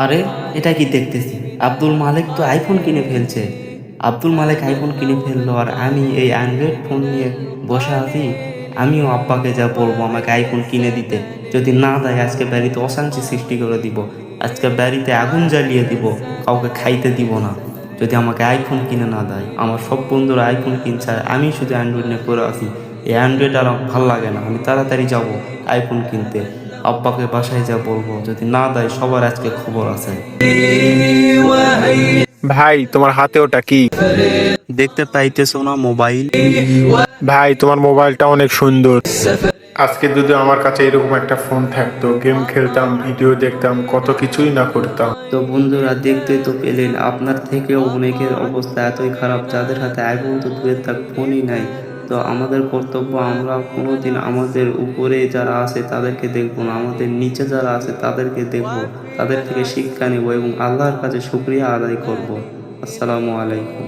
আরে এটা কি দেখতেছি? আব্দুল মালিক তো আইফোন কিনে ফেলছে। আব্দুল মালিক আইফোন কিনে ফেললো আর আমি এই অ্যান্ড্রয়েড ফোন নিয়ে বসে আছি। আমিও আব্বাকে যা বলবো আমাকে আইফোন কিনে দিতে। যদি না দেয় আজকে বাড়িতে অশান্তি সৃষ্টি করে দিব। আজকে বাড়িতে আগুন জ্বালিয়ে দিব, কাউকে খাইতে দিব না যদি আমাকে আইফোন কিনে না দেয়। আমার সব বন্ধুরা আইফোন কিনছে আর আমি শুধু অ্যান্ড্রয়েড নিয়ে পড়ে আছি। এই অ্যান্ড্রয়েড আর আমার ভাল লাগে না, আমি তাড়াতাড়ি যাব আইফোন কিনতে। আব্বাকে বাসায় যা বলবো, যদি না দেয় সবার আজকে খবর আছে। ভাই, তোমার হাতে ওটা কি? দেখতে পাইতেছো না মোবাইল? ভাই, তোমার মোবাইলটা অনেক সুন্দর। আজকে যদি আমার কাছে এরকম একটা ফোন থাকতো, গেম খেলতাম, ভিডিও দেখতাম, কত কিছুই না করতাম। তো বন্ধুরা, দেখতে তো পেলেন আপনার থেকেও অনেকের অবস্থা এতই খারাপ যাদের হাতে আইফোন তো দূরের থাক ফোনই নাই। তো আমাদের কর্তব্য, আমরা কোনোদিন আমাদের উপরে যারা আছে তাদেরকে দেখবো না, আমাদের নিচে যারা আছে তাদেরকে দেখবো, তাদের থেকে শিক্ষা নেব এবং আল্লাহর কাছে শুকরিয়া আদায় করব। আসসালামু আলাইকুম।